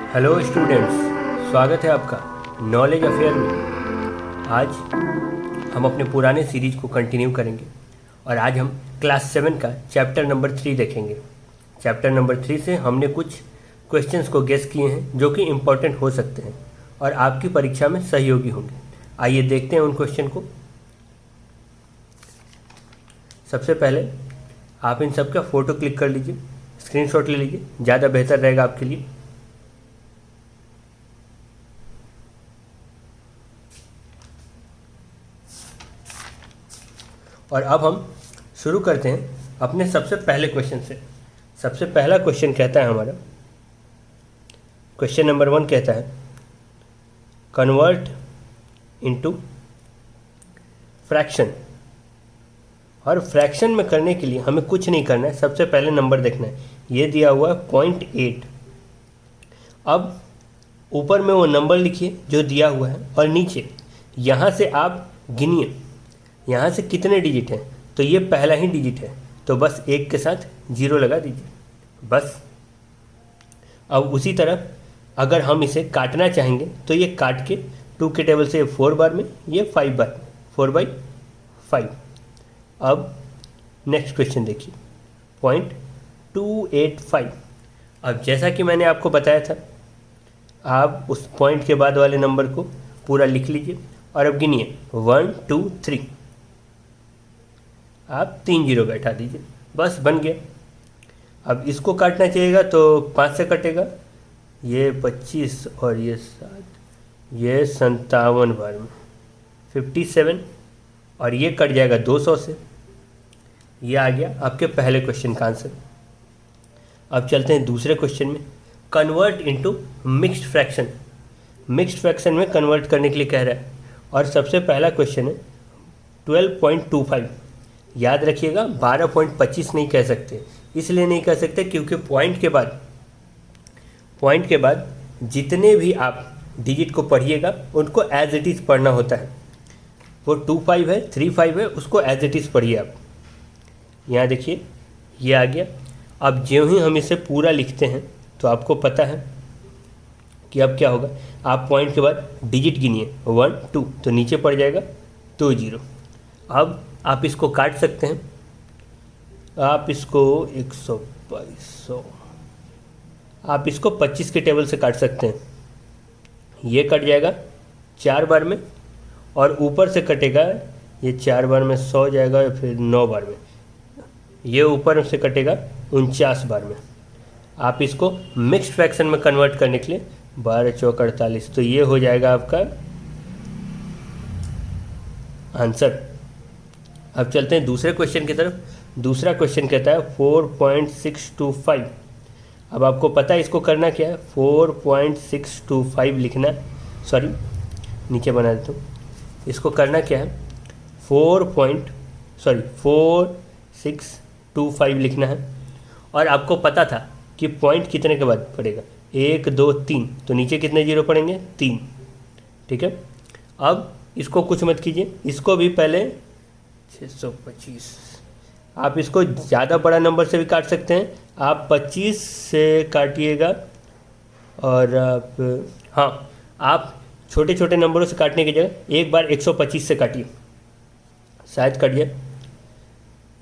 Hello students, स्वागत है आपका नॉलेज अफेयर में। आज हम अपने पुराने सीरीज को कंटिन्यू करेंगे और आज हम क्लास 7 का चैप्टर नंबर 3 देखेंगे। चैप्टर नंबर 3 से हमने कुछ क्वेश्चंस को गेस किए हैं जो कि इम्पोर्टेंट हो सकते हैं और आपकी परीक्षा में सहयोगी होंगे। आइए देखते हैं उन क्वेश्चन को। सबसे पहले आप इन सब का फ़ोटो क्लिक कर लीजिए, स्क्रीनशॉट ले लीजिए, ज़्यादा बेहतर रहेगा आपके लिए। और अब हम शुरू करते हैं अपने सबसे पहले क्वेश्चन से। सबसे पहला क्वेश्चन कहता है हमारा, क्वेश्चन नंबर 1 कहता है कन्वर्ट इनटू फ्रैक्शन। और फ्रैक्शन में करने के लिए हमें कुछ नहीं करना है, सबसे पहले नंबर देखना है। ये दिया हुआ है 0.8। अब ऊपर में वो नंबर लिखिए जो दिया हुआ है और नीचे यहाँ से आप गिनिए यहाँ से कितने डिजिट हैं। तो ये पहला ही डिजिट है, तो बस 1 के साथ 0 लगा दीजिए बस। अब उसी तरह अगर हम इसे काटना चाहेंगे तो ये काट के 2 के टेबल से 4 बार में, ये 5 बार में, 4/5। अब नेक्स्ट क्वेश्चन देखिए 0.285। अब जैसा कि मैंने आपको बताया था, आप उस पॉइंट के बाद वाले नंबर को पूरा लिख लीजिए और अब गिनिए 1 2 3। आप 3 0 बैठा दीजिए, बस बन गया। अब इसको काटना चाहिएगा तो 5 से कटेगा, ये 25 और ये 7, ये 57 बार में 57, और ये कट जाएगा 200 से। ये आ गया आपके पहले क्वेश्चन का आंसर। अब चलते हैं दूसरे क्वेश्चन में, convert into mixed fraction. Mixed fraction में कन्वर्ट करने के लिए कह रहा है और सबसे पहला क्वेश्चन है 12.25। याद रखिएगा 12.25 नहीं कह सकते, इसलिए नहीं कह सकते क्योंकि पॉइंट के बाद जितने भी आप डिजिट को पढ़िएगा उनको एज इट इज़ पढ़ना होता है। वो 25 है, 35 है, उसको एज इट इज़ पढ़िए आप। यहाँ देखिए ये आ गया। अब ज्यों ही हम इसे पूरा लिखते हैं तो आपको पता है कि अब क्या होगा। आप पॉइंट के बाद डिजिट गिनिए 1 2, तो नीचे पड़ जाएगा 2 0। अब आप इसको काट सकते हैं, आप इसको 122, आप इसको 25 के टेबल से काट सकते हैं। ये कट जाएगा 4 बार में और ऊपर से कटेगा, ये 4 बार में 100 जाएगा या फिर 9 बार में, ये ऊपर से कटेगा 49 बार में। आप इसको मिक्स्ड फ्रैक्शन में कन्वर्ट करने के लिए 12 चौक 48, तो ये हो जाएगा आपका आंसर। अब चलते हैं दूसरे क्वेश्चन की तरफ। दूसरा क्वेश्चन कहता है 4.625। अब आपको पता है इसको करना क्या है, 4.625 लिखना है, सॉरी नीचे बना देता हूँ। इसको करना क्या है, 4.625 लिखना है। और आपको पता था कि पॉइंट कितने के बाद पड़ेगा, 1 2 3, तो नीचे कितने 0 पड़ेंगे, 3। ठीक है, अब इसको कुछ मत कीजिए, इसको भी पहले 625। आप इसको ज़्यादा बड़ा नंबर से भी काट सकते हैं, आप 25 से काटिएगा। और आप छोटे छोटे नंबरों से काटने की जगह एक बार 125 से काटिए, शायद कट गया।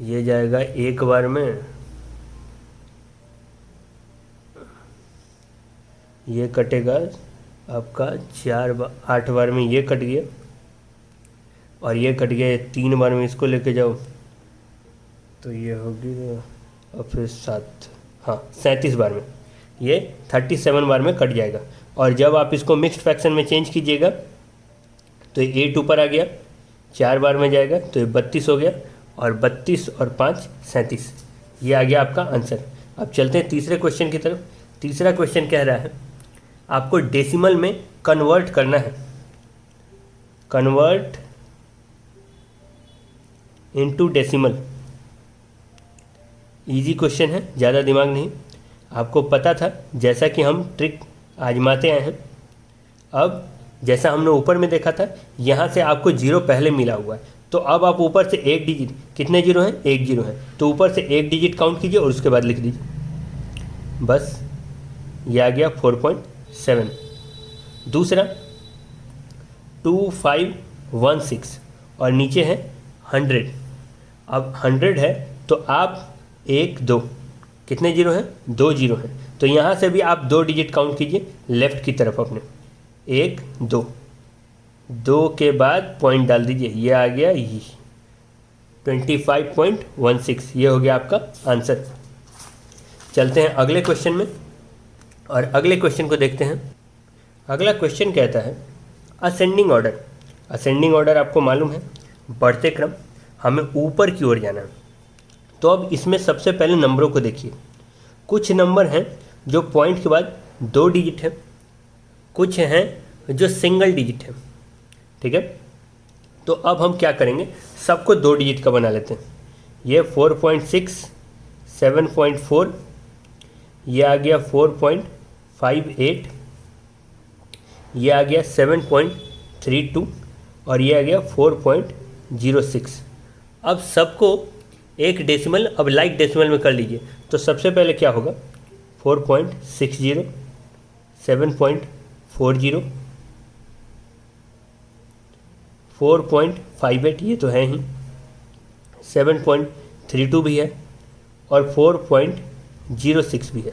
ये जाएगा एक बार में, ये कटेगा आपका 8 बार में, ये कट गया और ये कट गया 3 बार में। इसको लेके जाओ तो ये होगी और फिर 37 बार में, ये 37 बार में कट जाएगा। और जब आप इसको मिक्स्ड फ्रैक्शन में चेंज कीजिएगा तो ये 8 ऊपर आ गया, 4 बार में जाएगा तो ये 32 हो गया, और 32 और 5 37। ये आ गया आपका आंसर। अब चलते हैं तीसरे क्वेश्चन की तरफ। तीसरा क्वेश्चन कह रहा है आपको डेसिमल में कन्वर्ट करना है, convert into decimal. Easy question है, ज़्यादा दिमाग नहीं। आपको पता था, जैसा कि हम ट्रिक आजमाते आए हैं। अब जैसा हमने ऊपर में देखा था, यहाँ से आपको 0 पहले मिला हुआ है, तो अब आप ऊपर से एक डिजिट, कितने 0 हैं, 1 0 है, तो ऊपर से एक डिजिट काउंट कीजिए और उसके बाद लिख दीजिए, बस ये आ गया 7। दूसरा 2516 और नीचे है 100। अब 100 है तो आप 1 2 कितने जीरो हैं? 2 जीरो हैं। तो यहाँ से भी आप 2 डिजिट काउंट कीजिए लेफ़्ट की तरफ अपने, 1 2, 2 के बाद पॉइंट डाल दीजिए, ये आ गया ये 25.16, ये हो गया आपका आंसर। चलते हैं अगले क्वेश्चन में और अगले क्वेश्चन को देखते हैं। अगला क्वेश्चन कहता है असेंडिंग ऑर्डर। असेंडिंग ऑर्डर आपको मालूम है, बढ़ते क्रम, हमें ऊपर की ओर जाना है। तो अब इसमें सबसे पहले नंबरों को देखिए। कुछ नंबर हैं जो पॉइंट के बाद 2 डिजिट है, कुछ हैं जो सिंगल डिजिट है, ठीक है। तो अब हम क्या करेंगे, सबको 2 डिजिट का बना लेते हैं। ये 4.6, 7.4, ये आ गया 4.58, ये आ गया 7.32 और ये आ गया 4.06। अब सबको एक डेसिमल, अब लाइक डेसिमल में कर लीजिए। तो सबसे पहले क्या होगा, 4.60, 7.40, 4.58 ये तो है ही, 7.32 भी है और 4.06 भी है।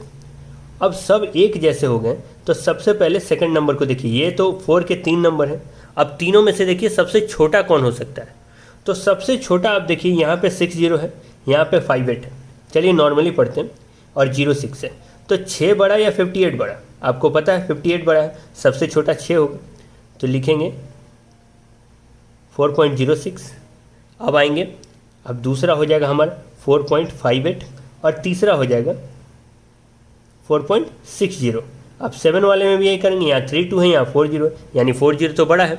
अब सब एक जैसे हो गए तो सबसे पहले सेकंड नंबर को देखिए। ये तो 4 के 3 नंबर हैं। अब तीनों में से देखिए सबसे छोटा कौन हो सकता है। तो सबसे छोटा आप देखिए, यहाँ पे 60 है, यहाँ पे 58 है। चलिए नॉर्मली पढ़ते हैं और 06 है। तो 6 बड़ा या 58 बड़ा? आपको पता है 58 बड़ा है, सबसे छोटा 6 होगा। तो लिखेंगे 4.06। अब आएंगे, अब दूसरा हो जाएगा हमारा 4.58 और तीसरा हो जाएगा 4.60। अब 7 वाले में भी यही करेंगे, यहाँ 32 है, यहाँ 40 है, यानी 40 तो बड़ा है।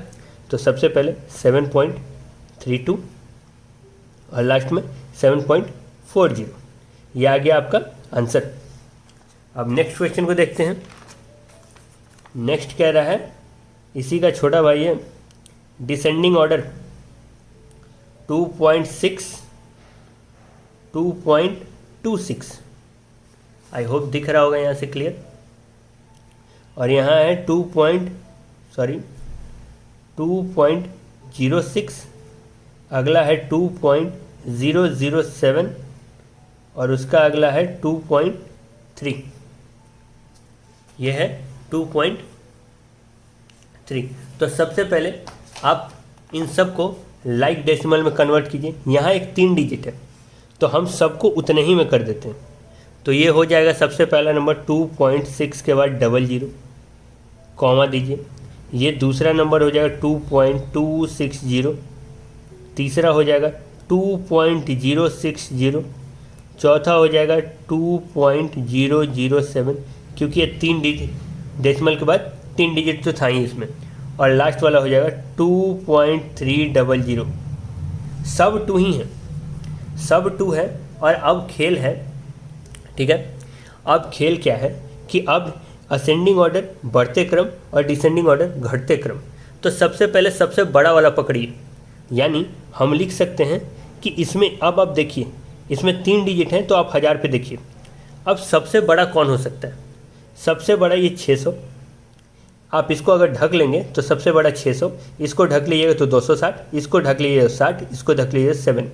तो सबसे पहले 7.32 और लास्ट में 7.40, ये आ गया आपका आंसर। अब नेक्स्ट क्वेश्चन को देखते हैं। नेक्स्ट कह रहा है, इसी का छोटा भाई है, डिसेंडिंग ऑर्डर 2.6, 2.26। आई होप दिख रहा होगा यहाँ से क्लियर। और यहाँ है 2.06, अगला है 2.007 और उसका अगला है 2.3। ये है 2.3। तो सबसे पहले आप इन सब को लाइक डेसिमल में कन्वर्ट कीजिए। यहाँ एक 3 डिजिट है तो हम सबको उतने ही में कर देते हैं। तो ये हो जाएगा सबसे पहला नंबर 2.6 के बाद 00 कॉमा दीजिए। ये दूसरा नंबर हो जाएगा 2.260, तीसरा हो जाएगा 2.060, चौथा हो जाएगा 2.007, क्योंकि ये 3 डिजिट डेसिमल के बाद 3 डिजिट तो था ही इसमें, और लास्ट वाला हो जाएगा 2.300। सब 2 ही हैं, सब 2 है। और अब खेल है, ठीक है। अब खेल क्या है कि अब असेंडिंग ऑर्डर बढ़ते क्रम और डिसेंडिंग ऑर्डर घटते क्रम। तो सबसे पहले सबसे बड़ा वाला पकड़िए, यानी हम लिख सकते हैं कि इसमें अब आप देखिए, इसमें 3 डिजिट हैं तो आप 1000 पे देखिए। अब सबसे बड़ा कौन हो सकता है? सबसे बड़ा ये 600। आप इसको अगर ढक लेंगे तो सबसे बड़ा 600, इसको ढक लीजिएगा तो 260, इसको ढक लीजिएगा 60, इसको ढक लीजिएगा 7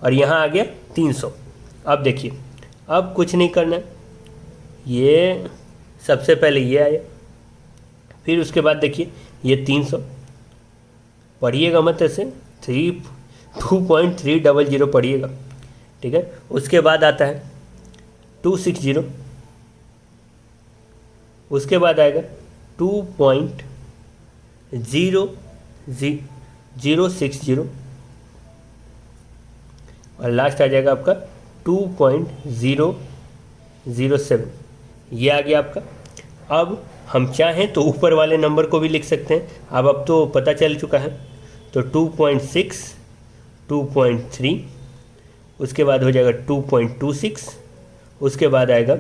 और यहाँ आ गया 300। अब देखिए, अब कुछ नहीं करना है, ये सबसे पहले ये आया, फिर उसके बाद देखिए ये 300, पढ़िएगा मत ऐसे, 2.300 पढ़िएगा, ठीक है। उसके बाद आता है 260, उसके बाद आएगा 2.060 और लास्ट आ जाएगा आपका 2.007। ये आ गया आपका। अब हम चाहें तो ऊपर वाले नंबर को भी लिख सकते हैं, अब तो पता चल चुका है। तो 2.6, 2.3, उसके बाद हो जाएगा 2.26, उसके बाद आएगा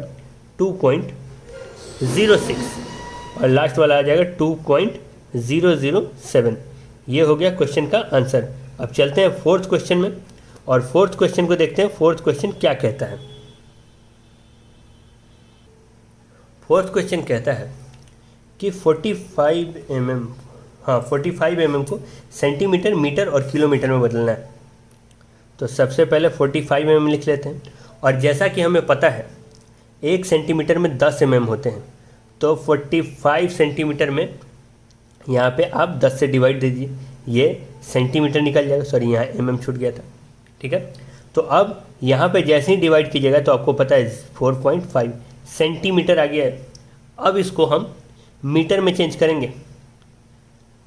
2.06 और लास्ट वाला आ जाएगा 2.007। ये हो गया क्वेश्चन का आंसर। अब चलते हैं 4th क्वेश्चन में और 4th क्वेश्चन को देखते हैं 4th क्वेश्चन क्या कहता है। 4th क्वेश्चन कहता है कि 45 mm, हाँ 45 mm को सेंटीमीटर, मीटर और किलोमीटर में बदलना है। तो सबसे पहले 45 mm लिख लेते हैं। और जैसा कि हमें पता है 1 सेंटीमीटर में 10 mm होते हैं, तो 45 सेंटीमीटर में यहाँ पे आप 10 से डिवाइड दीजिए, ये सेंटीमीटर निकल जाएगा, सॉरी यहाँ mm छूट गया था, ठीक है। तो अब यहाँ पे जैसे ही डिवाइड कीजिएगा तो आपको पता है 4.5 सेंटीमीटर आ गया है। अब इसको हम मीटर में चेंज करेंगे,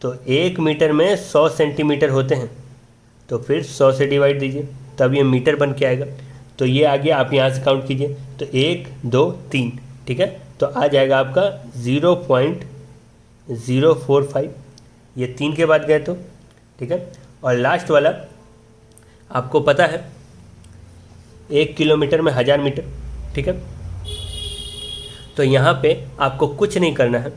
तो 1 मीटर में 100 सेंटीमीटर होते हैं, तो फिर 100 से डिवाइड दीजिए, तब ये मीटर बन के आएगा। तो ये आ गया, आप यहाँ से काउंट कीजिए, तो 1 2 3, ठीक है। तो आ जाएगा आपका 0.045, ये 3 के बाद गए तो, ठीक है। और लास्ट वाला आपको पता है 1 किलोमीटर में 1000 मीटर, ठीक है। तो यहाँ पे आपको कुछ नहीं करना है,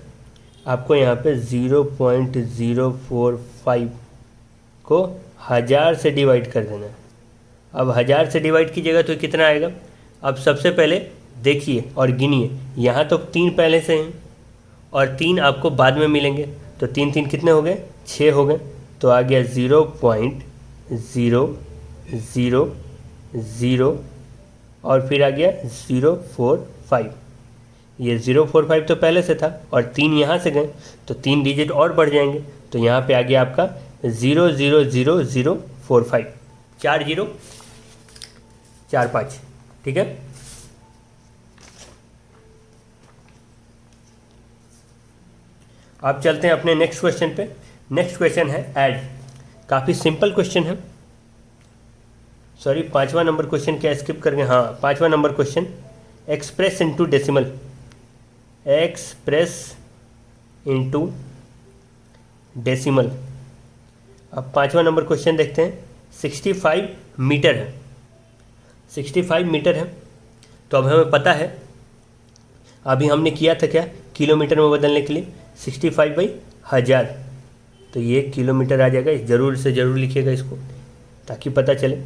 आपको यहाँ पे 0.045 को 1000 से डिवाइड कर देना है। अब 1000 से डिवाइड कीजिएगा तो कितना आएगा। अब सबसे पहले देखिए और गिनिए, यहाँ तो 3 पहले से हैं और 3 आपको बाद में मिलेंगे, तो 3 3 कितने हो गए, 6 हो गए। तो आ गया 0.000 और फिर आ गया 045। ये 045 तो पहले से था और 3 यहाँ से गए, तो 3 डिजिट और बढ़ जाएंगे, तो यहाँ पे आ गया आपका 0.00045, 4 0 4 5, ठीक है। अब चलते हैं अपने नेक्स्ट क्वेश्चन पे। नेक्स्ट क्वेश्चन है ऐड। काफ़ी सिंपल क्वेश्चन है, सॉरी 5वां नंबर क्वेश्चन क्या स्किप कर गए, हाँ 5वां number question, express into decimal, express into decimal. अब 5वां नंबर क्वेश्चन देखते हैं। 65 मीटर है, 65 मीटर है, तो अब हमें पता है, अभी हमने किया था क्या, किलोमीटर में बदलने के लिए 65/1000, तो ये किलोमीटर आ जाएगा। ज़रूर से ज़रूर लिखिएगा इसको ताकि पता चले।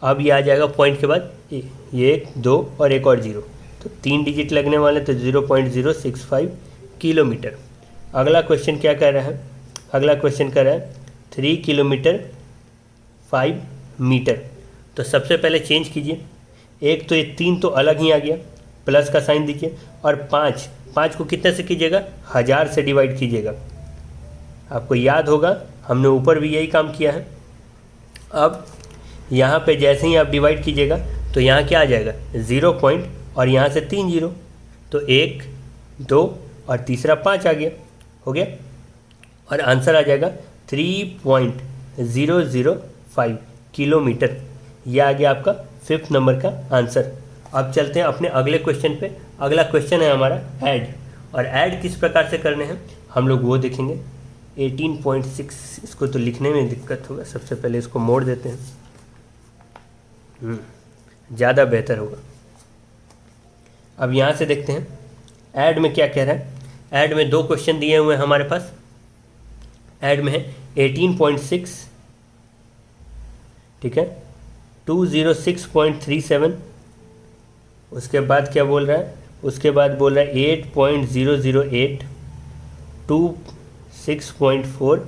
अब ये आ जाएगा पॉइंट के बाद ये 1 2 और एक और 0, तो 3 डिजिट लगने वाले, तो 0.065 किलोमीटर। अगला क्वेश्चन क्या कह रहा है, अगला क्वेश्चन कह रहा है 3 किलोमीटर 5 मीटर। तो सबसे पहले चेंज कीजिए, एक तो ये 3 तो अलग ही आ गया, प्लस का साइन दीजिए, और 5 को कितने से कीजिएगा, 1000 से डिवाइड कीजिएगा। आपको याद होगा हमने ऊपर भी यही काम किया है। अब यहाँ पे जैसे ही आप डिवाइड कीजिएगा तो यहाँ क्या आ जाएगा, 0 पॉइंट और यहाँ से 3 0, तो 1 2 और तीसरा 5 आ गया, हो गया। और आंसर आ जाएगा 3.005 किलोमीटर। यह आ गया आपका 5th नंबर का आंसर। अब चलते हैं अपने अगले क्वेश्चन पे। अगला क्वेश्चन है हमारा ऐड, और ऐड किस प्रकार से करने हैं हम लोग वो देखेंगे। 18.6, इसको तो लिखने में दिक्कत होगा, सबसे पहले इसको मोड़ देते हैं, ज़्यादा बेहतर होगा। अब यहाँ से देखते हैं ऐड में क्या कह रहा है। ऐड में 2 क्वेश्चन दिए हुए हैं हमारे पास। ऐड में है 18.6, ठीक है, 206.37, उसके बाद क्या बोल रहा है, उसके बाद बोल रहा है 8.008, 6.4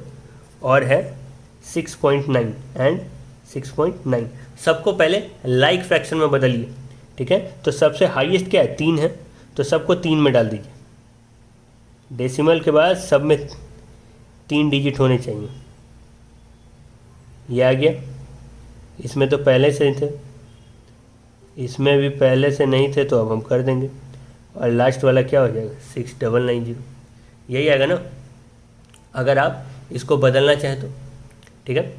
और है 6.9 एंड 6.9। सबको पहले लाइक फ्रैक्शन में बदलिए, ठीक है। तो सबसे हाईएस्ट क्या है, 3 है, तो सबको 3 में डाल दीजिए। डेसिमल के बाद सब में 3 डिजिट होने चाहिए। ये आ गया। इसमें तो पहले से थे, इसमें भी पहले से नहीं थे, तो अब हम कर देंगे। और लास्ट वाला क्या हो जाएगा, 6990, यही आएगा ना, अगर आप इसको बदलना चाहें तो, ठीक है।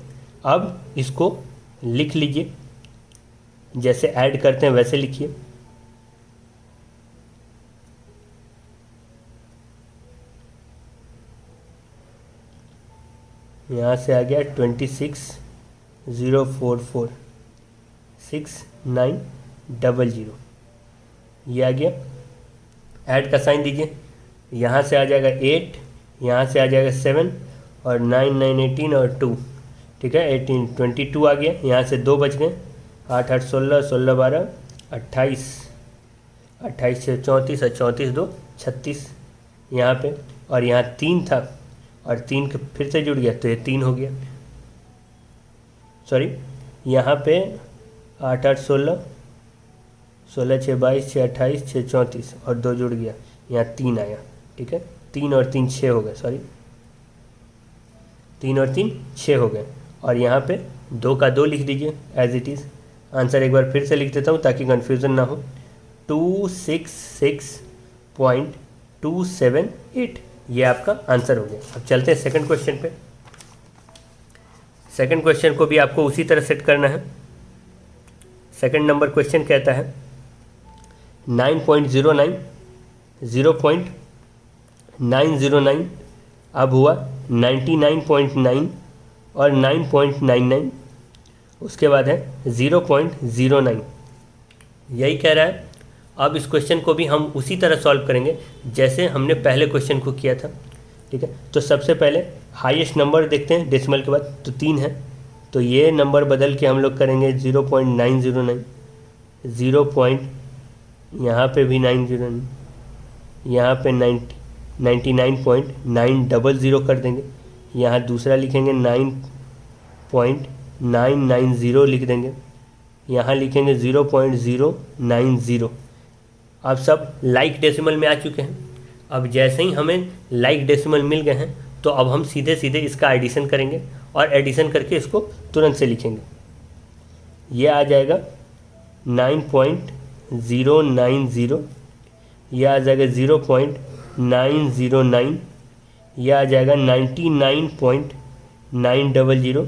अब इसको लिख लीजिए, जैसे ऐड करते हैं वैसे लिखिए। यहाँ से आ गया 26,044 6900, ये आ गया। ऐड का साइन दीजिए, यहाँ से आ जाएगा 8, यहाँ से आ जाएगा 7 और 9 9 18 और 2, ठीक है, 18 22 आ गया। यहाँ से 2 बच गए, 8 8 16 16 12 28 28 से 34 और 34 2 36, यहाँ पे, और यहाँ 3 था और 3 के फिर से जुड़ गया तो ये 3 हो गया। सॉरी, यहाँ पे 8 8 16, 16 6 22, 6 28, 6 34 और 2 जुड़ गया, यहाँ 3 आया। ठीक है, 3 और 3 6 हो गए, सॉरी 3 और 3 6 हो गए। और यहाँ पे 2 का 2 लिख दीजिए एज इट इज़। आंसर एक बार फिर से लिख देता हूँ ताकि कन्फ्यूज़न ना हो। 266.278 ये आपका आंसर हो गया। अब चलते हैं सेकंड क्वेश्चन पे। सेकंड क्वेश्चन को भी आपको उसी तरह सेट करना है। सेकंड नंबर क्वेश्चन कहता है 9.09 0.909 अब हुआ 99.9 और 9.99, उसके बाद है 0.09। यही कह रहा है। अब इस क्वेश्चन को भी हम उसी तरह सॉल्व करेंगे जैसे हमने पहले क्वेश्चन को किया था। ठीक है, तो सबसे पहले हाईएस्ट नंबर देखते हैं डेसिमल के बाद, तो 3 है, तो ये नंबर बदल के हम लोग करेंगे 0.909, 0. यहाँ पे भी 909, यहाँ पे 99.900 कर देंगे। यहाँ दूसरा लिखेंगे 9.990 लिख देंगे। यहाँ लिखेंगे 0.090। अब सब लाइक डेसिमल में आ चुके हैं। अब जैसे ही हमें लाइक डेसिमल मिल गए हैं तो अब हम सीधे सीधे इसका एडिशन करेंगे और एडिशन करके इसको तुरंत से लिखेंगे। ये आ जाएगा 9.090, यह आ जाएगा 0.909, यह आ जाएगा 99.900,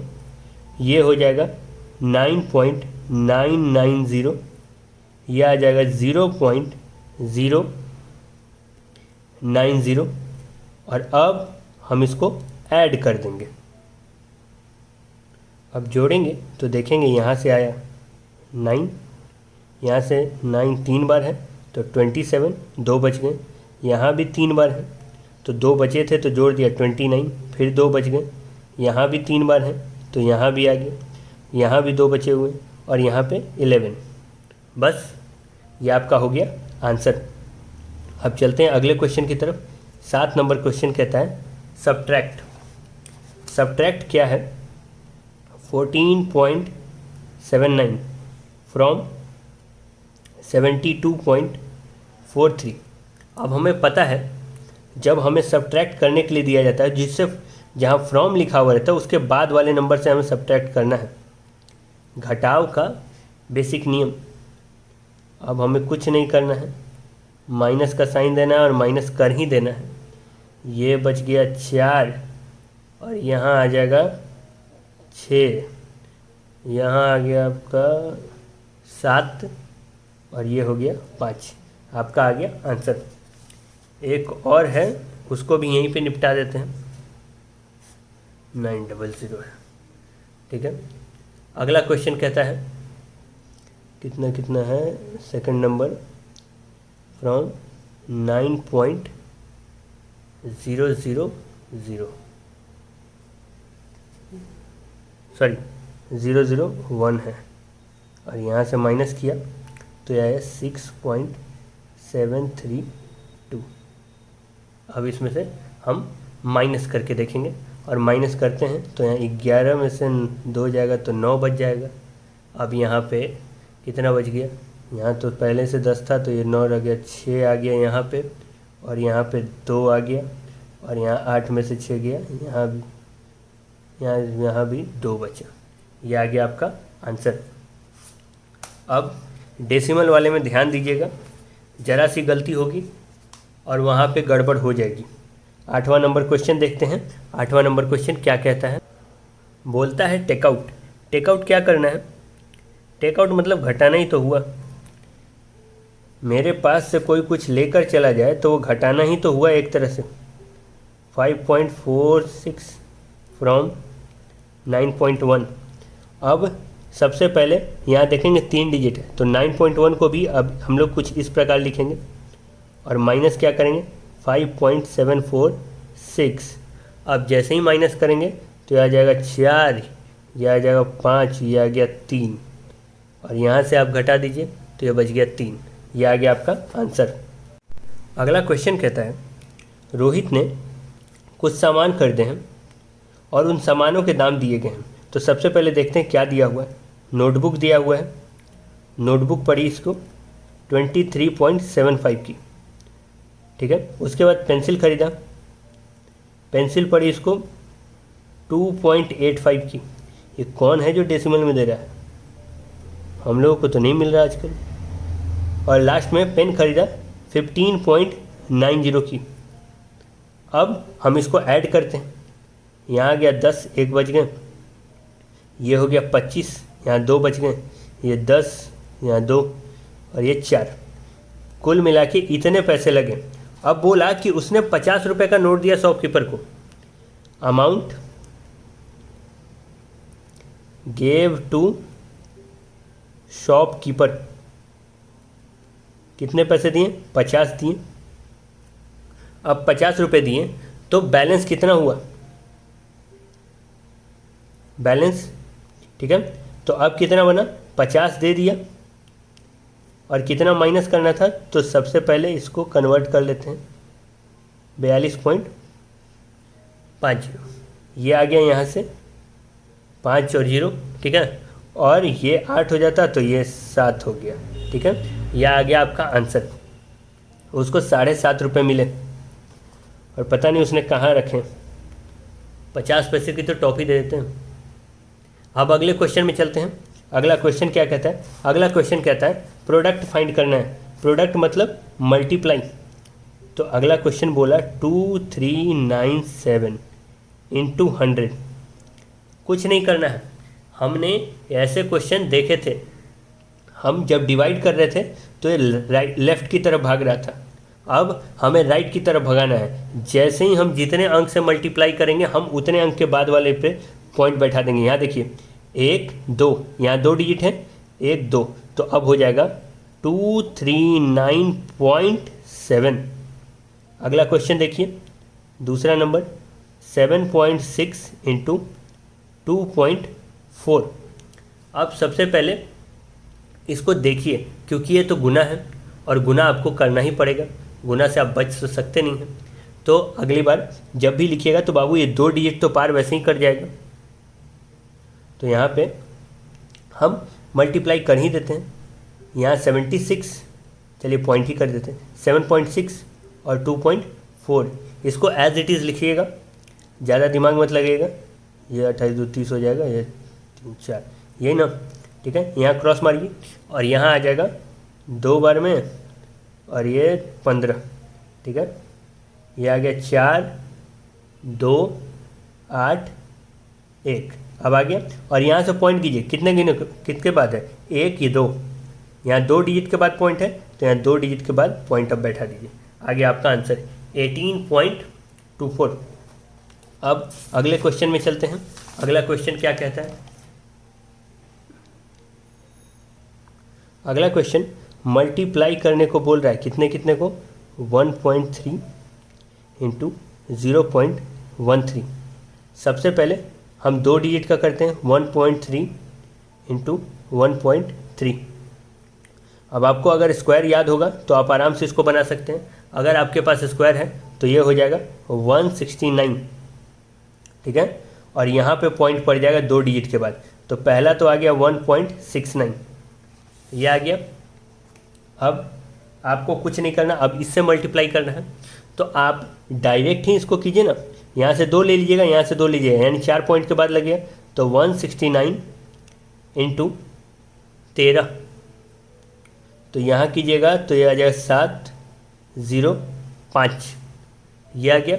ये हो जाएगा 9.990, यह आ जाएगा 0.090। और अब हम इसको ऐड कर देंगे। अब जोड़ेंगे तो देखेंगे यहाँ से आया 9, यहाँ से 9 3 बार है तो 27, 2 बच गए। यहाँ भी 3 बार है तो 2 बचे थे तो जोड़ दिया 29, फिर 2 बच गए। यहाँ भी 3 बार है तो यहाँ भी आ गया, यहाँ भी 2 बचे हुए और यहाँ पे 11। बस ये आपका हो गया आंसर। अब चलते हैं अगले क्वेश्चन की तरफ। 7 नंबर क्वेश्चन कहता है सब्ट्रैक्ट। सब्ट्रैक्ट क्या है? 14.79 फ्रॉम 72.43। अब हमें पता है जब हमें सब्ट्रैक्ट करने के लिए दिया जाता है, जिससे जहाँ फ्रॉम लिखा हुआ रहता है उसके बाद वाले नंबर से हमें सब्ट्रैक्ट करना है। घटाव का बेसिक नियम। अब हमें कुछ नहीं करना है, माइनस का साइन देना है और माइनस कर ही देना है। ये बच गया 4 और यहाँ आ जाएगा 6, यहाँ आ गया आपका 7 और ये हो गया 5। आपका आ गया आंसर। एक और है, उसको भी यहीं पे निपटा देते हैं। 900 है। ठीक है, अगला क्वेश्चन कहता है कितना कितना है? सेकंड नंबर फ्रॉम 9.000 सॉरी 001 है और यहाँ से माइनस किया तो यह है 6.732। अब इसमें से हम माइनस करके देखेंगे और माइनस करते हैं तो यहाँ 11 में से 2 जाएगा तो 9 बच जाएगा। अब यहाँ पे कितना बच गया? यहाँ तो पहले से 10 था तो ये 9 रह गया, 6 आ गया यहाँ पे और यहाँ पे 2 आ गया और यहाँ 8 में से 6 गया, यहाँ भी 2 बचा। ये आ गया आपका आंसर। अब डेसिमल वाले में ध्यान दीजिएगा, ज़रा सी गलती होगी और वहाँ पे गड़बड़ हो जाएगी। 8वां नंबर क्वेश्चन देखते हैं। 8वां नंबर क्वेश्चन क्या कहता है? बोलता है टेकआउट। टेकआउट क्या करना है? टेकआउट मतलब घटाना ही तो हुआ। मेरे पास से कोई कुछ लेकर चला जाए तो वो घटाना ही तो हुआ एक तरह से। 5.46 फ्रॉम 9.1। अब सबसे पहले यहाँ देखेंगे 3 डिजिट है तो 9.1 को भी अब हम लोग कुछ इस प्रकार लिखेंगे और माइनस क्या करेंगे? 5.746। अब जैसे ही माइनस करेंगे तो यह आ जाएगा 4, यह आ जाएगा 5, यह आ गया 3 और यहाँ से आप घटा दीजिए तो यह बच गया 3। यह आ गया आपका आंसर। अगला क्वेश्चन कहता है रोहित ने कुछ सामान खरीदे हैं और उन सामानों के दाम दिए गए हैं। तो सबसे पहले देखते हैं क्या दिया हुआ है। नोटबुक दिया हुआ है, नोटबुक पड़ी इसको 23.75 की, ठीक है। उसके बाद पेंसिल खरीदा, पेंसिल पड़ी इसको 2.85 की। ये कौन है जो डेसिमल में दे रहा है, हम लोगों को तो नहीं मिल रहा आजकल। और लास्ट में पेन खरीदा 15.90 की। अब हम इसको ऐड करते हैं, यहाँ आ गया 10, 1 बच गए, ये हो गया 25, यहाँ 2 बच गए, ये 10, यहाँ 2 और ये 4, कुल मिला के इतने पैसे लगे। अब बोला कि उसने 50 रुपये का नोट दिया शॉपकीपर को। अमाउंट गेव टू शॉपकीपर, कितने पैसे दिए, 50 दिए। अब 50 रुपये दिए तो बैलेंस कितना हुआ, बैलेंस, ठीक है। तो अब कितना बना, 50 दे दिया और कितना माइनस करना था, तो सबसे पहले इसको कन्वर्ट कर लेते हैं 42.50, ये आ गया यहाँ से 5 और 0, ठीक है। और ये 8 हो जाता तो ये 7 हो गया, ठीक है। यह आ गया आपका आंसर। उसको 7.5 रुपये मिले और पता नहीं उसने कहाँ रखे, 50 पैसे की तो टॉफ़ी दे देते हैं। अब अगले क्वेश्चन में चलते हैं। अगला क्वेश्चन क्या कहता है, अगला क्वेश्चन कहता है प्रोडक्ट फाइंड करना है। प्रोडक्ट मतलब मल्टीप्लाई। तो अगला क्वेश्चन बोला 2397 इंटू 100। कुछ नहीं करना है, हमने ऐसे क्वेश्चन देखे थे। हम जब डिवाइड कर रहे थे तो ये लेफ़्ट की तरफ भाग रहा था, अब हमें राइट की तरफ भगाना है। जैसे ही हम जितने अंक से मल्टीप्लाई करेंगे हम उतने अंक के बाद वाले पे पॉइंट बैठा देंगे। यहाँ देखिए 1 2, यहाँ 2 डिजिट है, 1 2, तो अब हो जाएगा 239.7। अगला क्वेश्चन देखिए, दूसरा नंबर 7.6 इंटू 2.4। अब सबसे पहले इसको देखिए, क्योंकि ये तो गुना है और गुना आपको करना ही पड़ेगा, गुना से आप बच तो सकते नहीं हैं। तो अगली बार जब भी लिखिएगा तो बाबू ये 2 डिजिट तो पार वैसे ही कर जाएगा। तो यहाँ पे हम मल्टीप्लाई कर ही देते हैं। यहाँ 76, चलिए पॉइंट ही कर देते हैं, 7.6 और 2.4। इसको एज इट इज़ लिखिएगा, ज़्यादा दिमाग मत लगेगा। ये 28 2 30 हो जाएगा, ये 3 4, यही ना, ठीक है। यहाँ क्रॉस मारिए और यहाँ आ जाएगा 2 बार में और ये 15, ठीक है। ये आ गया 4 2 8 1, अब आ गया। और यहाँ से पॉइंट कीजिए, कितने गिने, कितने बाद है, 1 ये 2, यहाँ 2 डिजिट के बाद पॉइंट है तो यहाँ 2 डिजिट के बाद पॉइंट अब बैठा दीजिए। आ गया आपका आंसर 18.24। अब अगले क्वेश्चन में चलते हैं। अगला क्वेश्चन क्या कहता है, अगला क्वेश्चन मल्टीप्लाई करने को बोल रहा है। कितने कितने को, 1.3 इंटू 0.13। सबसे पहले हम 2 डिजिट का करते हैं, 1.3 इंटू 1.3। अब आपको अगर स्क्वायर याद होगा तो आप आराम से इसको बना सकते हैं। अगर आपके पास स्क्वायर है तो ये हो जाएगा 169, ठीक है। और यहाँ पे पॉइंट पड़ जाएगा 2 डिजिट के बाद, तो पहला तो आ गया 1.69, ये आ गया। अब आपको कुछ नहीं करना, अब इससे मल्टीप्लाई करना है। तो आप डायरेक्ट ही इसको कीजिए ना, यहाँ से 2 ले लीजिएगा, यहाँ से 2 लीजिएगा, यानी 4 पॉइंट के बाद लग गया। तो 169 इंटू 13, तो यहाँ कीजिएगा तो ये आ जाएगा 705, ये आ गया।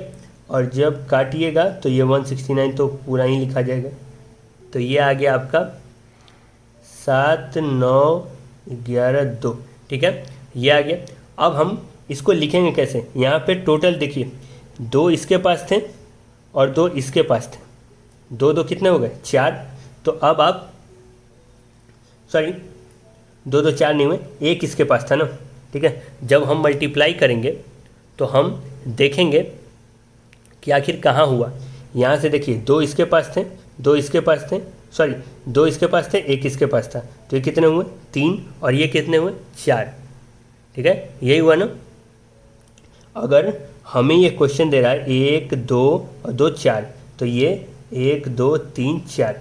और जब काटिएगा तो ये 169 तो पूरा ही लिखा जाएगा। तो ये आ गया आपका 7 9 11 2, ठीक है, ये आ गया। अब हम इसको लिखेंगे कैसे, यहाँ पे टोटल देखिए 2 इसके पास थे और 2 इसके पास थे, 2 2 कितने हो गए, 4। तो अब आप सॉरी 2 2 4 नहीं हुए, 1 इसके पास था ना, ठीक है। जब हम मल्टीप्लाई करेंगे तो हम देखेंगे कि आखिर कहाँ हुआ। यहाँ से देखिए 2 इसके पास थे, 2 इसके पास थे, सॉरी 2 इसके पास थे, 1 इसके पास था, तो ये कितने हुए 3 और ये कितने हुए 4, ठीक है, यही हुआ ना। अगर हमें ये क्वेश्चन दे रहा है 1 2 और 2 4, तो ये 1 2 3 4,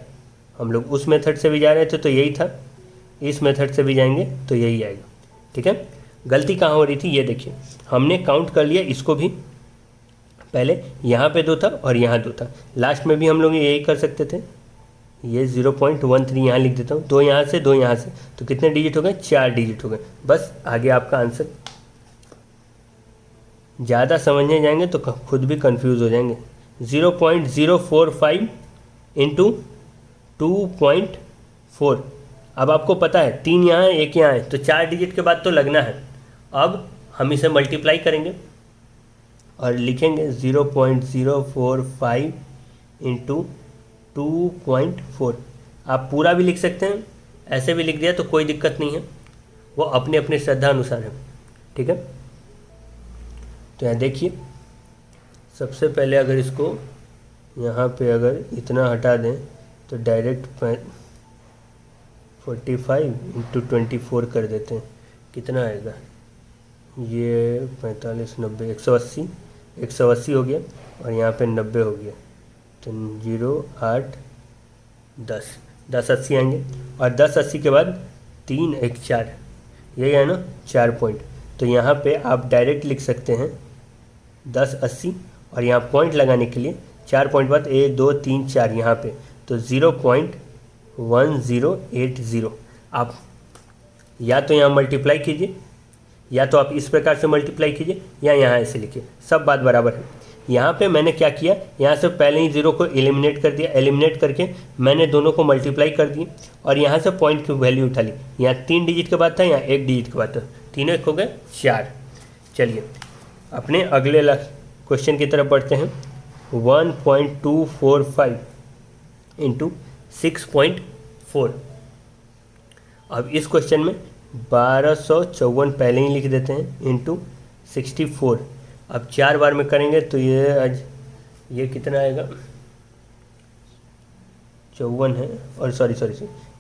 हम लोग उस मेथड से भी जा रहे थे तो यही था, इस मेथड से भी जाएंगे तो यही आएगा। ठीक है, गलती कहाँ हो रही थी ये देखिए, हमने काउंट कर लिया इसको भी, पहले यहाँ पे 2 था और यहाँ 2 था, लास्ट में भी हम लोग यही कर सकते थे। ये 0.13 यहाँ लिख देता हूँ, 2 यहाँ से 2 यहाँ से, तो कितने डिजिट हो गए, 4 डिजिट हो गए। बस आगे आपका आंसर। ज़्यादा समझने जाएंगे तो खुद भी कंफ्यूज हो जाएंगे। 0.045 इंटू 2.4, अब आपको पता है 3 यहाँ है 1 यहाँ है, तो 4 डिजिट के बाद तो लगना है। अब हम इसे मल्टीप्लाई करेंगे और लिखेंगे 0.045 इंटू 2.4। आप पूरा भी लिख सकते हैं, ऐसे भी लिख दिया तो कोई दिक्कत नहीं है, वो अपने अपने श्रद्धा अनुसार है। ठीक है, तो यहाँ देखिए, सबसे पहले अगर इसको यहाँ पे अगर इतना हटा दें तो डायरेक्ट 45 इंटू 24 कर देते हैं, कितना आएगा, ये 45 90 180, 180 हो गया और यहाँ पे 90 हो गया, तो 0 8 10, 10 80 आएंगे, और 10 80 के बाद 3 1 4, यही है ना 4 पॉइंट। तो यहाँ पे आप डायरेक्ट लिख सकते हैं 10 80, और यहाँ पॉइंट लगाने के लिए 4 पॉइंट बाद 1 2 3 4 यहाँ पे, तो 0.1080। आप या तो यहाँ मल्टीप्लाई कीजिए, या तो आप इस प्रकार से मल्टीप्लाई कीजिए, या यहाँ ऐसे लिखिए, सब बात बराबर है। यहाँ पे मैंने क्या किया, यहाँ से पहले ही 0 को एलिमिनेट कर दिया, एलिमिनेट करके मैंने दोनों को मल्टीप्लाई कर दिए और यहाँ से पॉइंट की वैल्यू उठा ली। यहाँ 3 डिजिट के बाद था, यहाँ 1 डिजिट के बाद था, तीनों एक हो गए 4। चलिए अपने अगले क्वेश्चन की तरफ बढ़ते हैं। 1.245 इंटू 6.4। अब इस क्वेश्चन में 1254 पहले ही लिख देते हैं इंटू 64। अब 4 बार में करेंगे तो ये कितना आएगा, 54 है, और सॉरी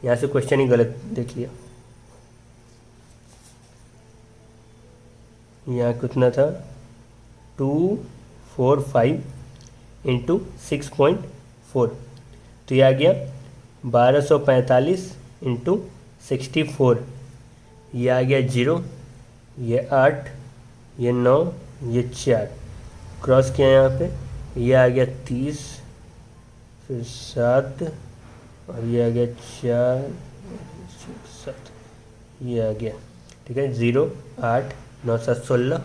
यहाँ से क्वेश्चन ही गलत देख लिया, यहाँ कितना था 245 इंटू 6.4, तो ये आ गया 1245 इंटू 64, ये आ गया 0, ये 8, ये 9, ये 4, क्रॉस किया यहाँ पे, ये आ गया 30, फिर 7, और ये आ गया 4 6 7, ये आ गया। ठीक है, 0 8 9 7 16,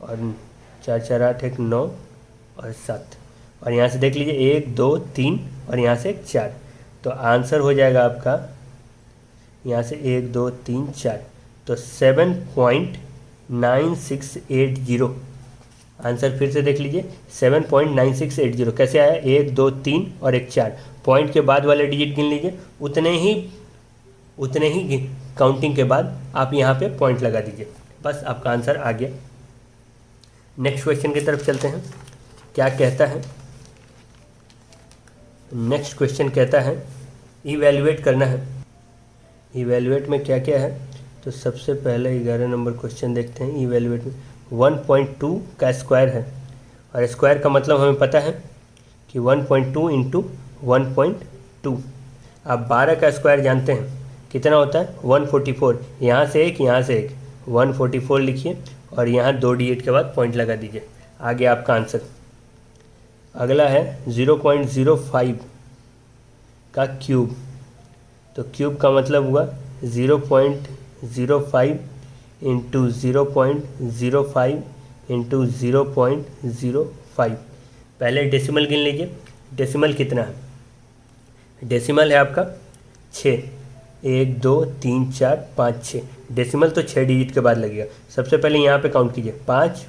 और 4 4 8 1 9 और 7, और यहाँ से देख लीजिए 1 2 3 और यहाँ से 4, तो आंसर हो जाएगा आपका यहाँ से 1 2 3 4, तो 7.9680। आंसर फिर से देख लीजिए 7.9680 कैसे आया, 1 2 3 और 1 4, पॉइंट के बाद वाले डिजिट गिन लीजिए, उतने ही काउंटिंग के बाद आप यहाँ पे पॉइंट लगा दीजिए, बस आपका आंसर आ गया। नेक्स्ट क्वेश्चन की तरफ चलते हैं, क्या कहता है। नेक्स्ट क्वेश्चन कहता है इवैल्यूएट करना है। इवैल्यूएट में क्या क्या है, तो सबसे पहले 11 नंबर क्वेश्चन देखते हैं। इवैल्यूएट में 1.2 का स्क्वायर है, और स्क्वायर का मतलब हमें पता है कि 1.2 इंटू 1.2। आप 12 का स्क्वायर जानते हैं कितना होता है, 144, यहाँ से एक 144 लिखिए, और यहाँ 2 डिजिट के बाद पॉइंट लगा दीजिए, आगे आपका आंसर। अगला है 0.05 का क्यूब, तो क्यूब का मतलब हुआ 0.05 इंटू 0.05 इंटू 0.05। पहले डेसिमल गिन लीजिए, डेसिमल कितना है, डेसिमल है आपका 6, 1 2 3 4 5 6, डेसिमल तो 6 डिजिट के बाद लगेगा। सबसे पहले यहाँ पे काउंट कीजिए, 5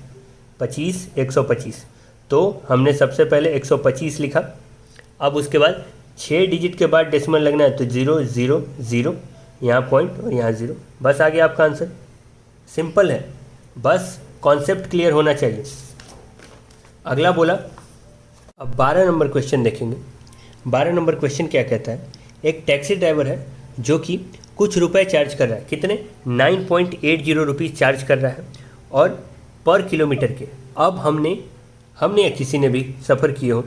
25 125, तो हमने सबसे पहले 125 लिखा, अब उसके बाद 6 डिजिट के बाद डेसिमल लगना है, तो 0 0 0, यहाँ पॉइंट और यहाँ 0, बस आ गया आपका आंसर। सिंपल है, बस कॉन्सेप्ट क्लियर होना चाहिए। अगला बोला, अब 12 नंबर क्वेश्चन देखेंगे। 12 नंबर क्वेश्चन क्या कहता है, एक टैक्सी ड्राइवर है जो कि कुछ रुपए चार्ज कर रहा है, कितने 9.80 रुपीज़ चार्ज कर रहा है, और पर किलोमीटर के अब हमने या किसी ने भी सफ़र किए हो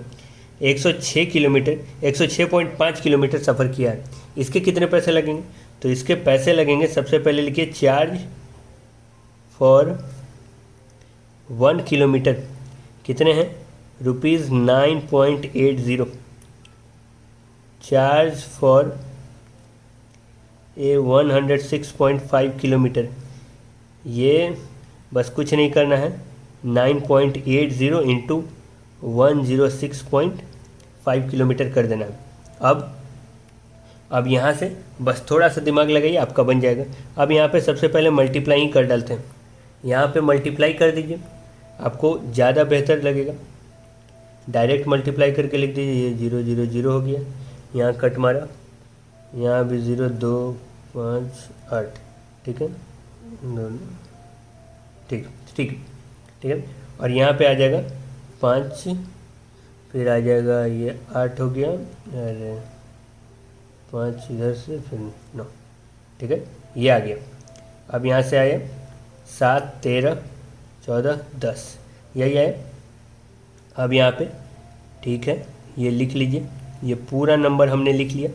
106 किलोमीटर 106.5 किलोमीटर सफ़र किया है, इसके कितने पैसे लगेंगे? तो इसके पैसे लगेंगे, सबसे पहले लिखिए चार्ज फॉर 1 किलोमीटर कितने हैं? ₹9.80। चार्ज फॉर ए 106.5 किलोमीटर, ये बस कुछ नहीं करना है, 9.80 इंटू 106.5 किलोमीटर कर देना है। अब यहाँ से बस थोड़ा सा दिमाग लगाइए, आपका बन जाएगा। अब यहाँ पे सबसे पहले मल्टीप्लाई ही कर डालते हैं, यहाँ पे मल्टीप्लाई कर दीजिए, आपको ज़्यादा बेहतर लगेगा। डायरेक्ट मल्टीप्लाई करके लिख दीजिए, ये 0 0 0 हो गया, यहाँ कट मारा, यहाँ भी 0 2 5 8, ठीक है, ठीक ठीक ठीक है। और यहाँ पे आ जाएगा 5, फिर आ जाएगा ये 8 हो गया, अरे 5 इधर से फिर 9, ठीक है, ये आ गया। अब यहाँ से आया 7 13 14 10, यही आया। अब यहाँ पे ठीक है, ये लिख लीजिए, ये पूरा नंबर हमने लिख लिया।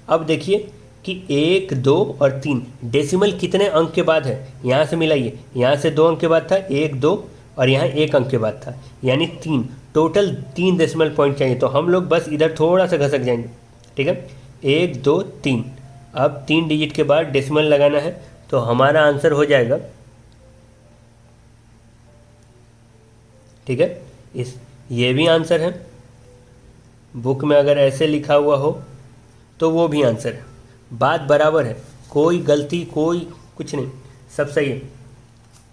अब देखिए कि 1 2 और 3 डेसिमल कितने अंक के बाद है, यहाँ से मिलाइए। यहाँ से 2 अंक के बाद था, 1 2, और यहाँ 1 अंक के बाद था, यानी 3, टोटल 3 डेसिमल पॉइंट चाहिए। तो हम लोग बस इधर थोड़ा सा घसक जाएंगे, ठीक है, 1 2 3। अब 3 डिजिट के बाद डेसिमल लगाना है, तो हमारा आंसर हो जाएगा, ठीक है, ये भी आंसर है। बुक में अगर ऐसे लिखा हुआ हो तो वो भी आंसर है, बात बराबर है, कोई गलती कोई कुछ नहीं, सब सही है।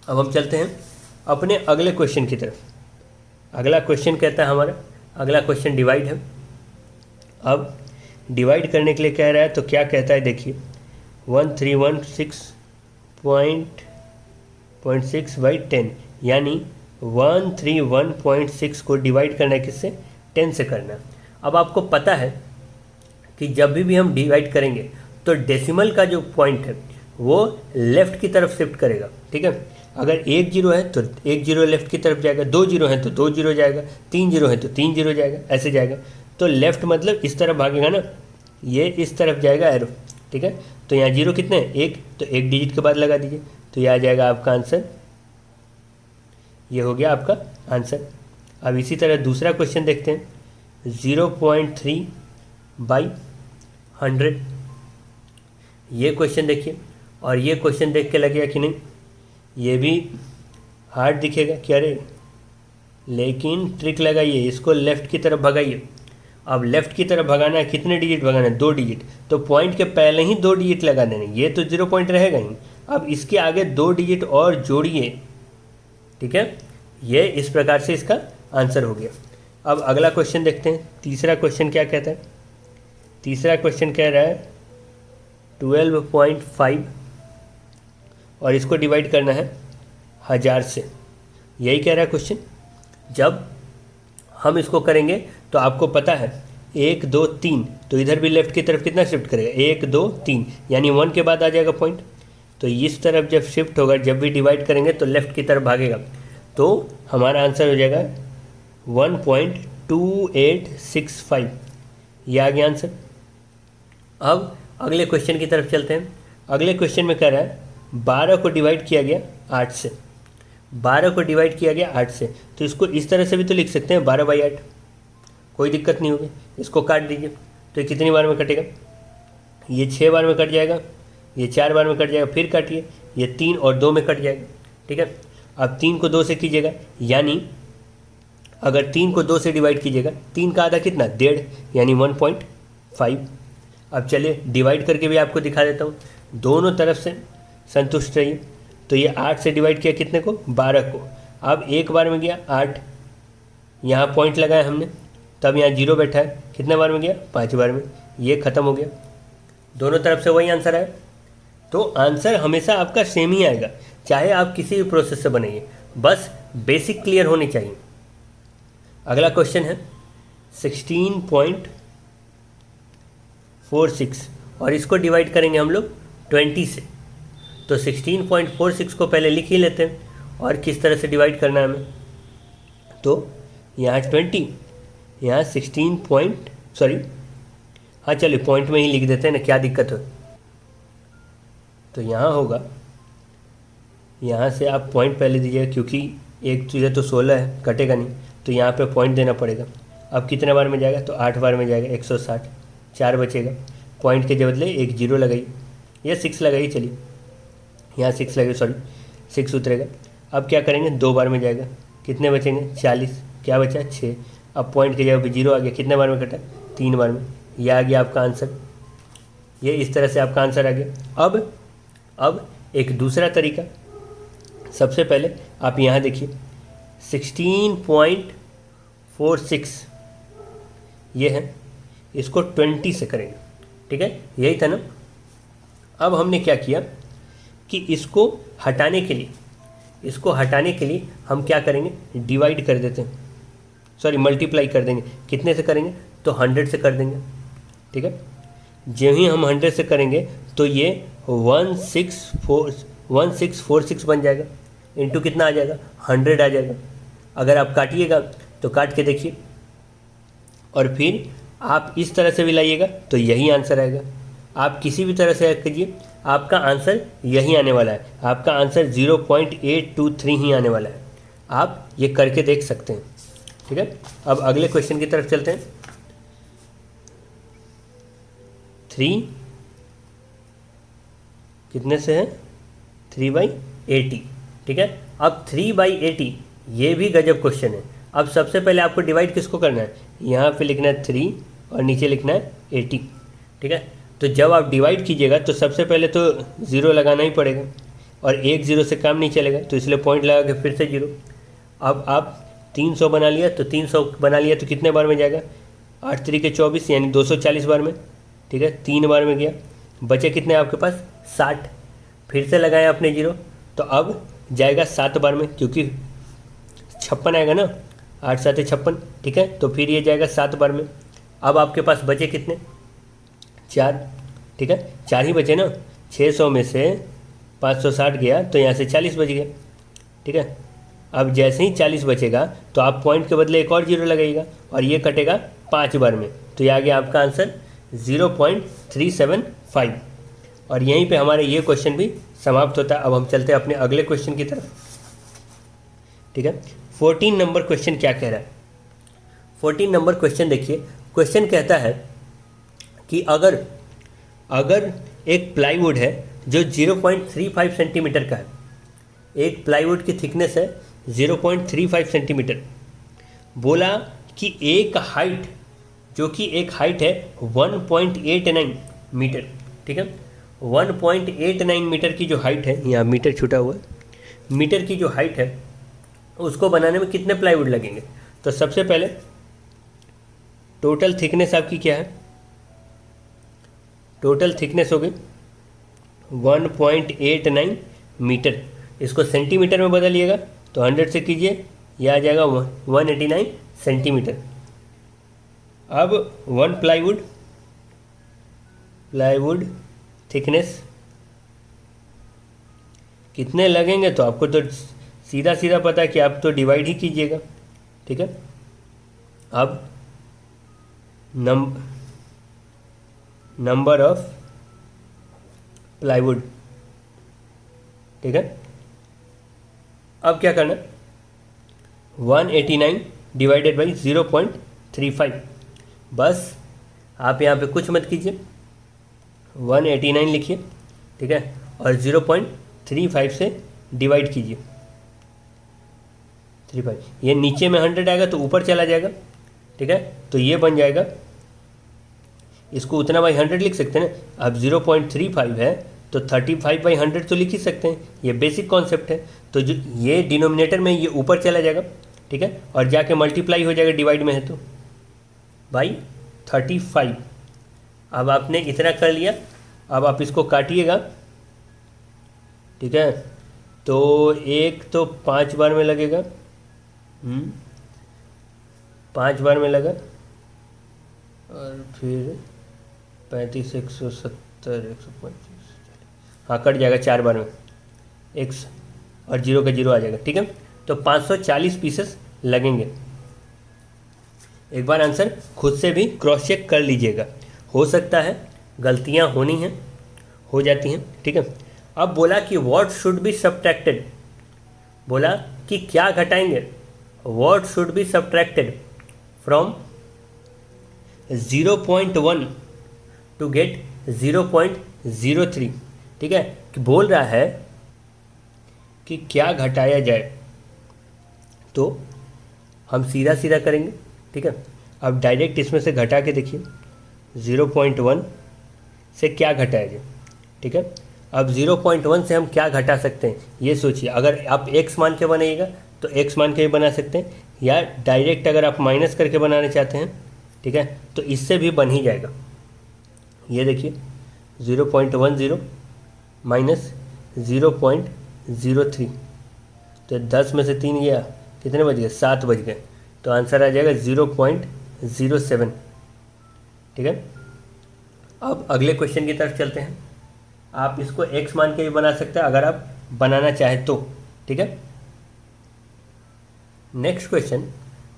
अब हम चलते हैं अपने अगले क्वेश्चन की तरफ। अगला क्वेश्चन कहता है हमारा, अगला क्वेश्चन डिवाइड है। अब डिवाइड करने के लिए कह रहा है, तो क्या कहता है देखिए, 1316.6 बाई 10, यानी 131.6 को डिवाइड करना है किससे? 10 से करना है। अब आपको पता है कि जब भी हम डिवाइड करेंगे तो डेसिमल का जो पॉइंट है वो लेफ़्ट की तरफ शिफ्ट करेगा, ठीक है। अगर 1 0 है तो 1 0 लेफ़्ट की तरफ जाएगा, 2 0 है तो 2 0 जाएगा, 3 0 है तो 3 0 जाएगा, ऐसे जाएगा। तो लेफ़्ट मतलब इस तरफ भागेगा ना, ये इस तरफ जाएगा एरो, ठीक है। तो यहाँ 0 कितने हैं? 1, तो 1 डिजिट के बाद लगा दीजिए, तो ये आ जाएगा आपका आंसर, ये हो गया आपका आंसर। अब इसी तरह दूसरा क्वेश्चन देखते हैं, 0.3 बाई 100। ये क्वेश्चन देखिए, और ये क्वेश्चन देख के लगेगा कि नहीं ये भी हार्ड दिखेगा, क्या रे, लेकिन ट्रिक लगाइए, इसको लेफ़्ट की तरफ भगाइए। अब लेफ़्ट की तरफ भगाना है, कितने डिजिट भगाना है? 2 डिजिट, तो पॉइंट के पहले ही 2 डिजिट लगा देने, ये तो 0 पॉइंट रहेगा ही। अब इसके आगे 2 डिजिट और जोड़िए, ठीक है, ये इस प्रकार से इसका आंसर हो गया। अब अगला क्वेश्चन देखते हैं, तीसरा क्वेश्चन क्या कहता है। तीसरा क्वेश्चन कह रहा है 12.5 और इसको डिवाइड करना है 1000 से, यही कह रहा है क्वेश्चन। जब हम इसको करेंगे तो आपको पता है 1 2 3, तो इधर भी लेफ़्ट की तरफ कितना शिफ्ट करेगा? 1 2 3, यानी 1 के बाद आ जाएगा पॉइंट। तो इस तरफ जब शिफ्ट होगा, जब भी डिवाइड करेंगे तो लेफ़्ट की तरफ भागेगा, तो हमारा आंसर हो जाएगा 1.2865, ये आ गया आंसर। अब अगले क्वेश्चन की तरफ चलते हैं। अगले क्वेश्चन में कह रहा है 12 को डिवाइड किया गया 8 से, 12 को डिवाइड किया गया 8 से, तो इसको इस तरह से भी तो लिख सकते हैं 12/8, कोई दिक्कत नहीं होगी। इसको काट दीजिए, तो ये कितनी बार में कटेगा? ये 6 बार में कट जाएगा, ये 4 बार में कट जाएगा, फिर काटिए, ये 3 और 2 में कट जाएगा, ठीक है। अब 3 को 2 से कीजिएगा, यानी अगर 3 को 2 से डिवाइड कीजिएगा, 3 का आधा कितना? 1.5, यानी 1.5। अब चलिए डिवाइड करके भी आपको दिखा देता हूँ, दोनों तरफ से संतुष्ट रहिए। तो ये 8 से डिवाइड किया कितने को? 12 को। अब एक बार में गया 8, यहाँ पॉइंट लगाया हमने, तब यहाँ 0 बैठा है, कितने बार में गया? 5 बार में, ये ख़त्म हो गया। दोनों तरफ से वही आंसर आया। तो आंसर हमेशा आपका सेम ही आएगा, चाहे आप किसी भी प्रोसेस से बनाइए, बस बेसिक क्लियर होनी चाहिए। अगला क्वेश्चन है 16.46 और इसको डिवाइड करेंगे हम लोग 20 से। तो 16.46 को पहले लिख ही लेते हैं और किस तरह से डिवाइड करना है हमें। तो यहाँ 20, यहाँ 16 पॉइंट, सॉरी हाँ चलिए पॉइंट में ही लिख देते हैं ना, क्या दिक्कत हो। तो यहाँ होगा, यहाँ से आप पॉइंट पहले दीजिएगा क्योंकि एक चीज़ तो 16 है, कटेगा नहीं, तो यहाँ पे पॉइंट देना पड़ेगा। अब कितने बार में जाएगा, तो 8 बार में जाएगा, 160, 4 बचेगा। पॉइंट के बदले एक जीरो लगाइए या 6 लगाइए, चलिए यहाँ 6 लगाइए, सॉरी 6 उतरेगा। अब क्या करेंगे, 2 बार में जाएगा, कितने बचेंगे 40, क्या बचा 6। अब पॉइंट की जगह पे जीरो आ गया, कितने बार में कटा 3 बार में। ये आ गया आपका आंसर, ये इस तरह से आपका आंसर आ गया। अब एक दूसरा तरीका, सबसे पहले आप यहाँ देखिए 16.46 ये है, इसको 20 से करेंगे, ठीक है, यही था ना। अब हमने क्या किया कि इसको हटाने के लिए हम क्या करेंगे, डिवाइड कर देते हैं, सॉरी मल्टीप्लाई कर देंगे। कितने से करेंगे, तो 100 से कर देंगे, ठीक है। जब ही हम 100 से करेंगे तो ये 1646 बन जाएगा, इंटू कितना आ जाएगा 100 आ जाएगा। अगर आप काटिएगा तो काट के देखिए, और फिर आप इस तरह से भी लाइएगा तो यही आंसर आएगा। आप किसी भी तरह से कीजिए, आपका आंसर यही आने वाला है, आपका आंसर 0.823 ही आने वाला है। आप ये करके देख सकते हैं, ठीक है। अब अगले क्वेश्चन की तरफ चलते हैं। 3 कितने से है, 3/80, ठीक है। अब 3/80 ये भी गजब क्वेश्चन है। अब सबसे पहले आपको डिवाइड किसको करना है, यहाँ पे लिखना है 3 और नीचे लिखना है 80, ठीक है। तो जब आप डिवाइड कीजिएगा तो सबसे पहले तो ज़ीरो लगाना ही पड़ेगा, और एक ज़ीरो से काम नहीं चलेगा, तो इसलिए पॉइंट लगा के फिर से जीरो। अब आप 300 बना लिया, तो 300 बना लिया तो कितने बार में जाएगा, 8 3 के 24 यानी 240 बार में, ठीक है। 3 बार में गया, बचे कितने आपके पास 60, फिर से लगाएं आपने जीरो, तो अब जाएगा 7 बार में, क्योंकि 56 आएगा ना, 8 7 56, ठीक है। तो फिर ये जाएगा 7 बार में। अब आपके पास बचे कितने, 4, ठीक है, 4 ही बचे ना। 600 में से 560 गया तो यहाँ से 40 बच गया, ठीक है। अब जैसे ही 40 बचेगा तो आप पॉइंट के बदले एक और जीरो लगाइएगा, और ये कटेगा 5 बार में, तो ये आ गया आपका आंसर 0.375। और यहीं पे हमारे ये क्वेश्चन भी समाप्त होता है। अब हम चलते हैं अपने अगले क्वेश्चन की तरफ, ठीक है। 14 नंबर क्वेश्चन क्या कह रहा है, 14 नंबर क्वेश्चन देखिए। क्वेश्चन कहता है कि अगर एक प्लाईवुड है जो 0.35 सेंटीमीटर का है, एक प्लाईवुड की थिकनेस है 0.35 सेंटीमीटर, बोला कि एक हाइट, जो कि एक हाइट है 1.89 मीटर, ठीक है। 1.89 मीटर की जो हाइट है, यहाँ मीटर छूटा हुआ है, मीटर की जो हाइट है उसको बनाने में कितने प्लाईवुड लगेंगे। तो सबसे पहले टोटल थिकनेस आपकी क्या है, टोटल थिकनेस हो गई 1.89 मीटर, इसको सेंटीमीटर में बदलिएगा तो 100 से कीजिए, यह आ जाएगा 189 सेंटीमीटर। अब वन प्लाईवुड थिकनेस कितने लगेंगे, तो आपको तो सीधा सीधा पता है कि आप तो डिवाइड ही कीजिएगा, ठीक है। अब नंबर ऑफ प्लाईवुड, ठीक है। अब क्या करना, 189 डिवाइडेड बाई 0.35, बस आप यहाँ पे कुछ मत कीजिए, 189 लिखिए, ठीक है, और 0.35 से डिवाइड कीजिए, 35, ये नीचे में 100 आएगा तो ऊपर चला जाएगा, ठीक है। तो ये बन जाएगा, इसको उतना बाई 100 लिख सकते हैं ना। अब 0.35 है तो 35/100 तो लिख ही सकते हैं, ये बेसिक कॉन्सेप्ट है। तो जो ये डिनोमिनेटर में ये ऊपर चला जाएगा, ठीक है, और जाके मल्टीप्लाई हो जाएगा, डिवाइड में है तो बाई 35। अब आपने इतना कर लिया, अब आप इसको काटिएगा, ठीक है। तो एक तो 5 बार में लगेगा, 5 बार में लगा, और फिर 35 170 125, हाँ कट जाएगा 4 बार में, x और 0 का 0 आ जाएगा, ठीक है। तो 540 पीसेस लगेंगे। एक बार आंसर खुद से भी क्रॉस चेक कर लीजिएगा, हो सकता है गलतियां होनी हैं, हो जाती हैं, ठीक है। अब बोला कि व्हाट शुड बी सब्ट्रैक्टेड, बोला कि क्या घटाएंगे, what should be subtracted from 0.1 to get 0.03, ठीक है। कि बोल रहा है कि क्या घटाया जाए, तो हम सीधा सीधा करेंगे, ठीक है। अब डायरेक्ट इसमें से घटा के देखिए 0.1 से क्या घटाया जाए, ठीक है। अब 0.1 से हम क्या घटा सकते हैं ये सोचिए। अगर आप x मान के बनाइएगा तो x मान के भी बना सकते हैं, या डायरेक्ट अगर आप माइनस करके बनाना चाहते हैं, ठीक है, तो इससे भी बन ही जाएगा। ये देखिए 0.10 माइनस 0.03, तो 10 में से 3 गया, कितने बज गए, 7 बज गए, तो आंसर आ जाएगा 0.07, ठीक है। अब अगले क्वेश्चन की तरफ चलते हैं। आप इसको x मान के भी बना सकते हैं अगर आप बनाना चाहें तो, ठीक है। नेक्स्ट क्वेश्चन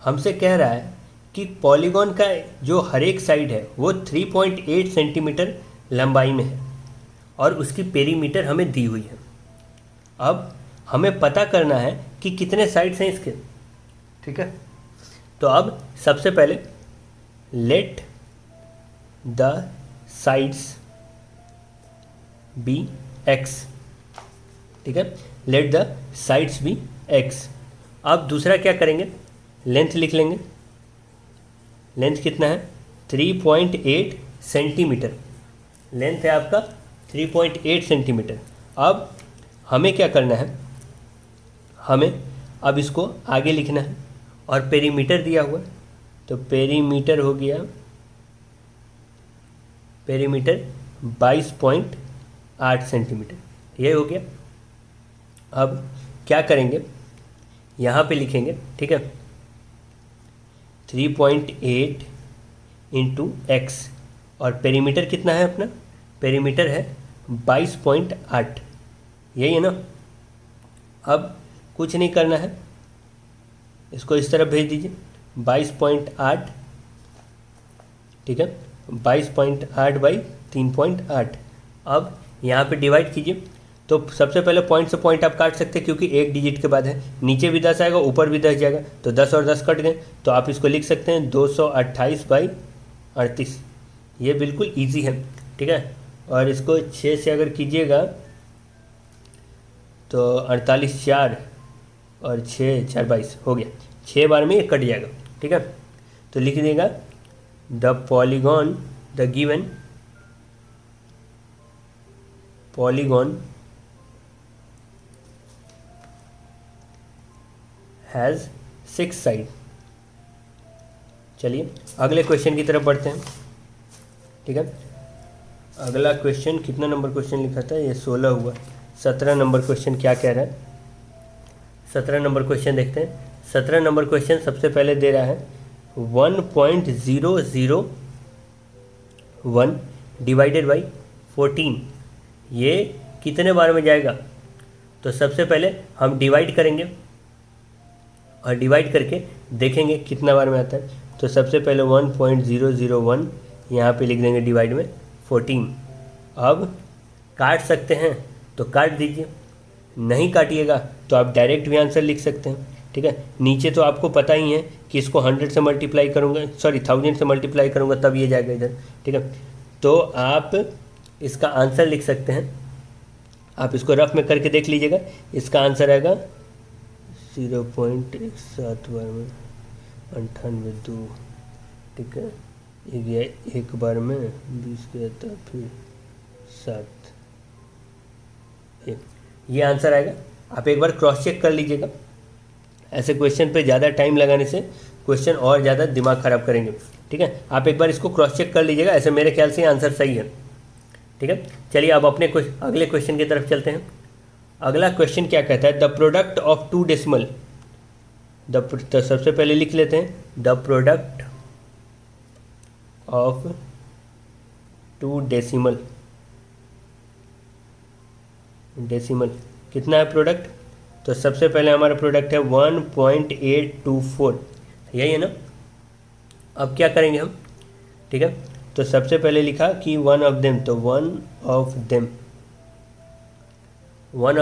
हमसे कह रहा है कि पॉलीगॉन का जो हर एक साइड है वो 3.8 सेंटीमीटर लंबाई में है और उसकी पेरीमीटर हमें दी हुई है। अब हमें पता करना है कि कितने साइड्स हैं इसके, ठीक है। तो अब सबसे पहले let the sides be x, ठीक है, let the sides be x। अब दूसरा क्या करेंगे, लेंथ लिख लेंगे। लेंथ कितना है, 3.8 सेंटीमीटर, लेंथ है आपका 3.8 सेंटीमीटर। अब हमें क्या करना है, हमें अब इसको आगे लिखना है और पेरीमीटर दिया हुआ है, तो पेरीमीटर हो गया, पेरीमीटर 22.8 सेंटीमीटर, ये हो गया। अब क्या करेंगे, यहाँ पे लिखेंगे, ठीक है, 3.8 इंटू एक्स, और पेरीमीटर कितना है अपना, पेरीमीटर है 22.8, यही है ना। अब कुछ नहीं करना है, इसको इस तरफ भेज दीजिए 22.8, ठीक है, 22.8 बाई 3.8। अब यहाँ पे डिवाइड कीजिए, तो सबसे पहले पॉइंट से पॉइंट आप काट सकते हैं क्योंकि एक डिजिट के बाद है, नीचे भी 10 आएगा, ऊपर भी 10 जाएगा, तो 10 और 10 कट गए, तो आप इसको लिख सकते हैं 228 बाई 38। ये बिल्कुल ईजी है, ठीक है। और इसको 6 से अगर कीजिएगा तो 48 4 और 6 4 22 हो गया, 6 बार में ये कट जाएगा, ठीक है। तो लिख देगा the polygon, the given polygon has 6 side. चलिए अगले क्वेश्चन की तरफ बढ़ते हैं, ठीक है। अगला क्वेश्चन कितना नंबर क्वेश्चन लिखा था, ये 16 हुआ, 17 नंबर क्वेश्चन क्या कह रहा है, 17 नंबर क्वेश्चन देखते हैं। 17 नंबर क्वेश्चन सबसे पहले दे रहा है 1.001 डिवाइडेड बाई 14, ये कितने बार में जाएगा। तो सबसे पहले हम डिवाइड करेंगे और डिवाइड करके देखेंगे कितना बार में आता है। तो सबसे पहले 1.001 यहाँ पे लिख देंगे डिवाइड में 14। अब काट सकते हैं तो काट दीजिए, नहीं काटिएगा तो आप डायरेक्ट भी आंसर लिख सकते हैं, ठीक है। नीचे तो आपको पता ही है कि इसको 100 से मल्टीप्लाई करूँगा, सॉरी 1000 से मल्टीप्लाई करूँगा तब ये जाएगा इधर, ठीक है। तो आप इसका आंसर लिख सकते हैं, आप इसको रफ में करके देख लीजिएगा, इसका आंसर आएगा 0.7 बार में 98 2, ठीक है। ये गया एक बार में 20 गया था, फिर 7, ये आंसर आएगा। आप एक बार क्रॉस चेक कर लीजिएगा, ऐसे क्वेश्चन पे ज़्यादा टाइम लगाने से क्वेश्चन और ज़्यादा दिमाग ख़राब करेंगे, ठीक है। आप एक बार इसको क्रॉस चेक कर लीजिएगा, ऐसे मेरे ख्याल से आंसर सही है, ठीक है। चलिए अब अपने अगले क्वेश्चन की तरफ चलते हैं। अगला क्वेश्चन क्या कहता है, द प्रोडक्ट ऑफ 2 डेसिमल, तो सबसे पहले लिख लेते हैं द प्रोडक्ट ऑफ 2 डेसिमल, कितना है प्रोडक्ट, तो सबसे पहले हमारा प्रोडक्ट है 1.824, यही है ना। अब क्या करेंगे हम, ठीक है, तो सबसे पहले लिखा कि वन ऑफ देम, तो वन ऑफ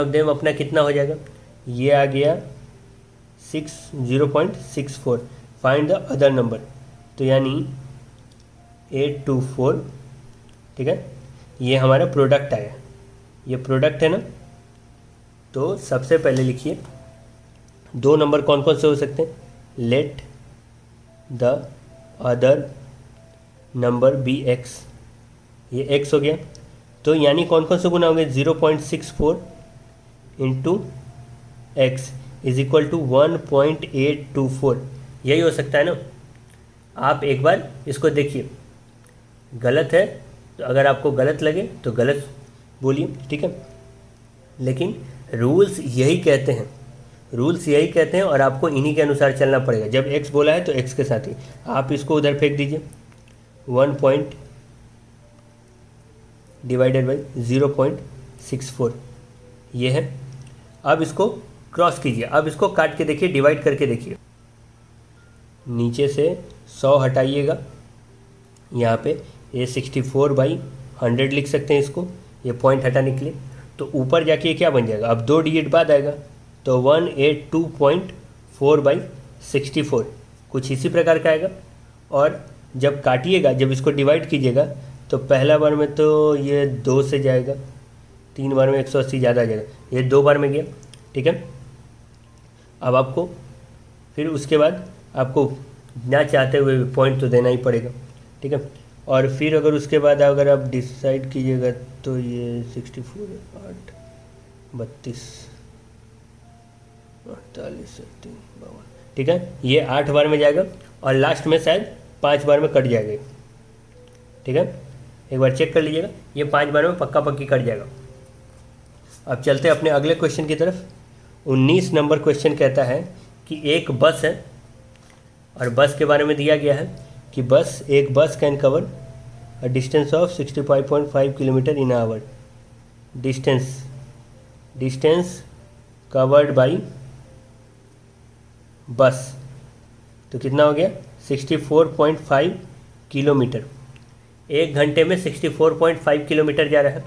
देम अपना कितना हो जाएगा, ये आ गया 0.64। फाइंड द अदर नंबर, तो यानी 824, ठीक है, ये हमारा प्रोडक्ट आया, ये प्रोडक्ट है ना। तो सबसे पहले लिखिए दो नंबर कौन कौन से हो सकते हैं, let the other number be x, ये एक्स हो गया। तो यानी कौन कौन से गुना होंगे, 0.64 into x is equal to 1.824, यही हो सकता है ना। आप एक बार इसको देखिए, गलत है तो अगर आपको गलत लगे तो गलत बोलिए, ठीक है, लेकिन रूल्स यही कहते हैं, और आपको इन्हीं के अनुसार चलना पड़ेगा। जब x बोला है तो x के साथ ही आप इसको उधर फेंक दीजिए, 1 पॉइंट डिवाइडेड बाई 0.64, ये है। अब इसको क्रॉस कीजिए, अब इसको काट के देखिए, डिवाइड करके देखिए, नीचे से 100 हटाइएगा, यहाँ पे ये 64/100 लिख सकते हैं इसको, ये पॉइंट हटाने के लिए। तो ऊपर जाके ये क्या बन जाएगा, अब 2 डिजिट बाद आएगा, तो 182.4/64, कुछ इसी प्रकार का आएगा। और जब काटिएगा, जब इसको डिवाइड कीजिएगा, तो पहला बार में तो ये 2 से जाएगा, 3 बार में 180 ज़्यादा आ जाएगा, ये 2 बार में गया, ठीक है। अब आपको फिर उसके बाद आपको ना चाहते हुए पॉइंट तो देना ही पड़ेगा, ठीक है। और फिर अगर उसके बाद अगर आप डिसाइड कीजिएगा तो ये 64, 8, 32, 48, 52, ठीक है, ये 8 बार में जाएगा और लास्ट में शायद 5 बार में कट जाएगा, ठीक है। एक बार चेक कर लीजिएगा, ये 5 बार में पक्का पक्की कट जाएगा। अब चलते हैं अपने अगले क्वेश्चन की तरफ। 19 नंबर क्वेश्चन कहता है कि एक बस है, और बस के बारे में दिया गया है कि एक bus can cover a distance of 65.5 kilometre in hour. Distance covered by bus, तो कितना हो गया, 64.5 किलोमीटर। 1 घंटे में 64.5 किलोमीटर जा रहा है।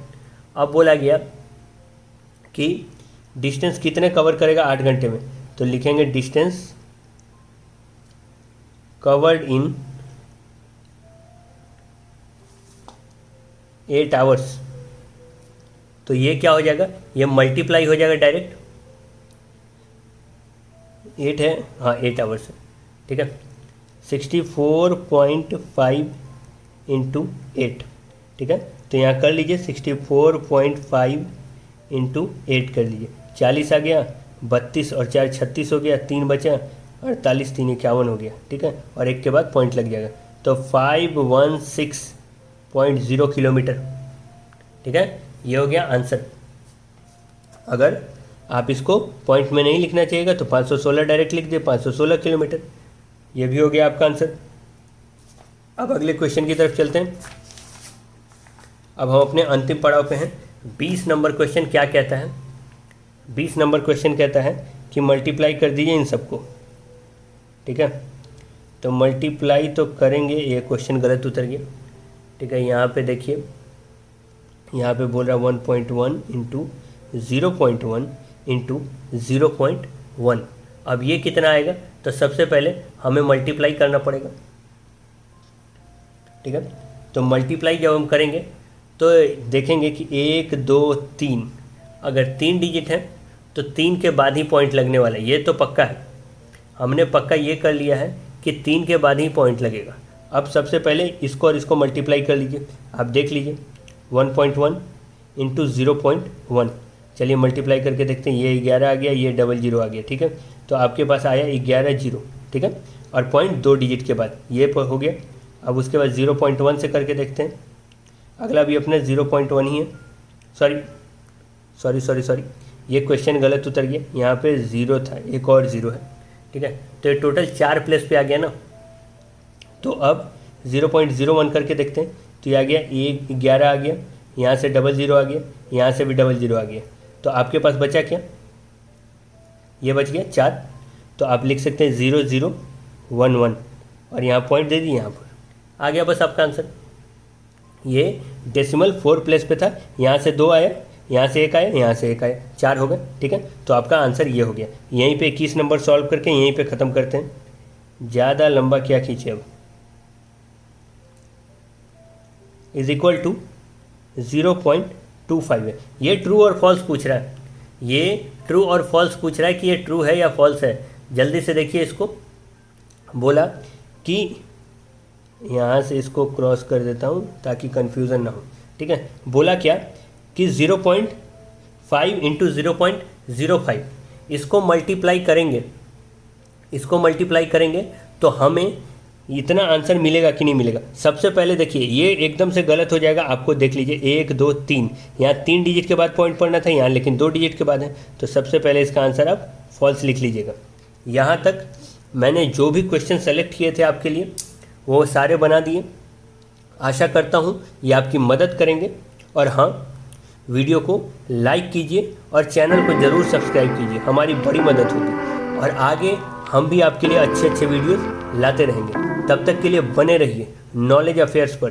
अब बोला गया कि डिस्टेंस कितने कवर करेगा 8 घंटे में, तो लिखेंगे डिस्टेंस कवर्ड इन 8 आवर्स। तो ये क्या हो जाएगा, ये मल्टीप्लाई हो जाएगा डायरेक्ट, 8 है, हाँ 8 आवर्स है, ठीक है। 64.5 इंटू 8, ठीक है, तो यहाँ कर लीजिए 64.5 इंटू 8 कर लीजिए, 40 आ गया, 32 और 4 36 हो गया, 3 बचा, 48, 3 51 हो गया, ठीक है, और 1 के बाद पॉइंट लग जाएगा, तो 516.0 किलोमीटर, ठीक है, ये हो गया आंसर। अगर आप इसको पॉइंट में नहीं लिखना चाहिएगा तो 516 डायरेक्ट लिख दिए, 516 किलोमीटर, ये भी हो गया आपका आंसर। अब अगले क्वेश्चन की तरफ चलते हैं। अब हम अपने अंतिम पड़ाव पे हैं। 20 नंबर क्वेश्चन क्या कहता है, 20 नंबर क्वेश्चन कहता है कि मल्टीप्लाई कर दीजिए इन सबको, ठीक है। तो मल्टीप्लाई तो करेंगे, ये क्वेश्चन गलत उतर गया, ठीक है। यहाँ पे देखिए, यहाँ पे बोल रहा है 1.1 इंटू 0.1 इंटू 0.1। अब ये कितना आएगा, तो सबसे पहले हमें मल्टीप्लाई करना पड़ेगा, ठीक है। तो मल्टीप्लाई जब हम करेंगे तो देखेंगे कि 1 2 3, अगर 3 डिजिट है तो 3 के बाद ही पॉइंट लगने वाला है, ये तो पक्का है, हमने पक्का ये कर लिया है कि 3 के बाद ही पॉइंट लगेगा। अब सबसे पहले इसको और इसको मल्टीप्लाई कर लीजिए, आप देख लीजिए 1.1 इंटू 0.1, चलिए मल्टीप्लाई करके देखते हैं, ये 11 आ गया, ये 00 आ गया, ठीक है। तो आपके पास आया 11 0, ठीक है, और पॉइंट 2 डिजिट के बाद ये हो गया। अब उसके बाद 0.1 से करके देखते हैं, अगला भी अपने 0.1 ही है, सॉरी, ये क्वेश्चन गलत उतर गया, यहाँ पे 0 था, एक और 0 है, ठीक है। तो ये टोटल 4 प्लेस पे आ गया ना। तो अब 0.01 करके देखते हैं, तो ये आ गया 11 आ गया, यहाँ से 00 आ गया, यहाँ से भी 00 आ गया, तो आपके पास बचा क्या, ये बच गया 4, तो आप लिख सकते हैं 0011 और यहाँ पॉइंट दे दी, यहाँ पर आ गया बस आपका आंसर। ये डेसिमल 4 प्लेस पे था, यहाँ से 2 आया, यहाँ से 1 आया, यहाँ से 1 आया, 4 हो गए। ठीक है, तो आपका आंसर ये हो गया। यहीं पे 21 नंबर सॉल्व करके यहीं पे ख़त्म करते हैं, ज़्यादा लंबा क्या खींचे अब। इज इक्वल टू 0.25 है। ये ट्रू और फॉल्स पूछ रहा है, ये ट्रू और फॉल्स पूछ रहा है कि ये ट्रू है या फॉल्स है। जल्दी से देखिए इसको। बोला कि यहाँ से इसको क्रॉस कर देता हूँ ताकि कन्फ्यूज़न ना हो। ठीक है, बोला क्या कि 0.5 इंटू 0.05 इसको मल्टीप्लाई करेंगे, इसको मल्टीप्लाई करेंगे तो हमें इतना आंसर मिलेगा कि नहीं मिलेगा। सबसे पहले देखिए ये एकदम से गलत हो जाएगा, आपको देख लीजिए 1 2 3, यहाँ 3 डिजिट के बाद पॉइंट पड़ना था, यहाँ लेकिन 2 डिजिट के बाद है, तो सबसे पहले इसका आंसर आप फॉल्स लिख लीजिएगा। यहाँ तक मैंने जो भी क्वेश्चन सेलेक्ट किए थे आपके लिए वो सारे बना दिए। आशा करता हूँ ये आपकी मदद करेंगे। और हाँ, वीडियो को लाइक कीजिए और चैनल को ज़रूर सब्सक्राइब कीजिए, हमारी बड़ी मदद होगी। और आगे हम भी आपके लिए अच्छे अच्छे वीडियोस लाते रहेंगे। तब तक के लिए बने रहिए नॉलेज अफेयर्स पर।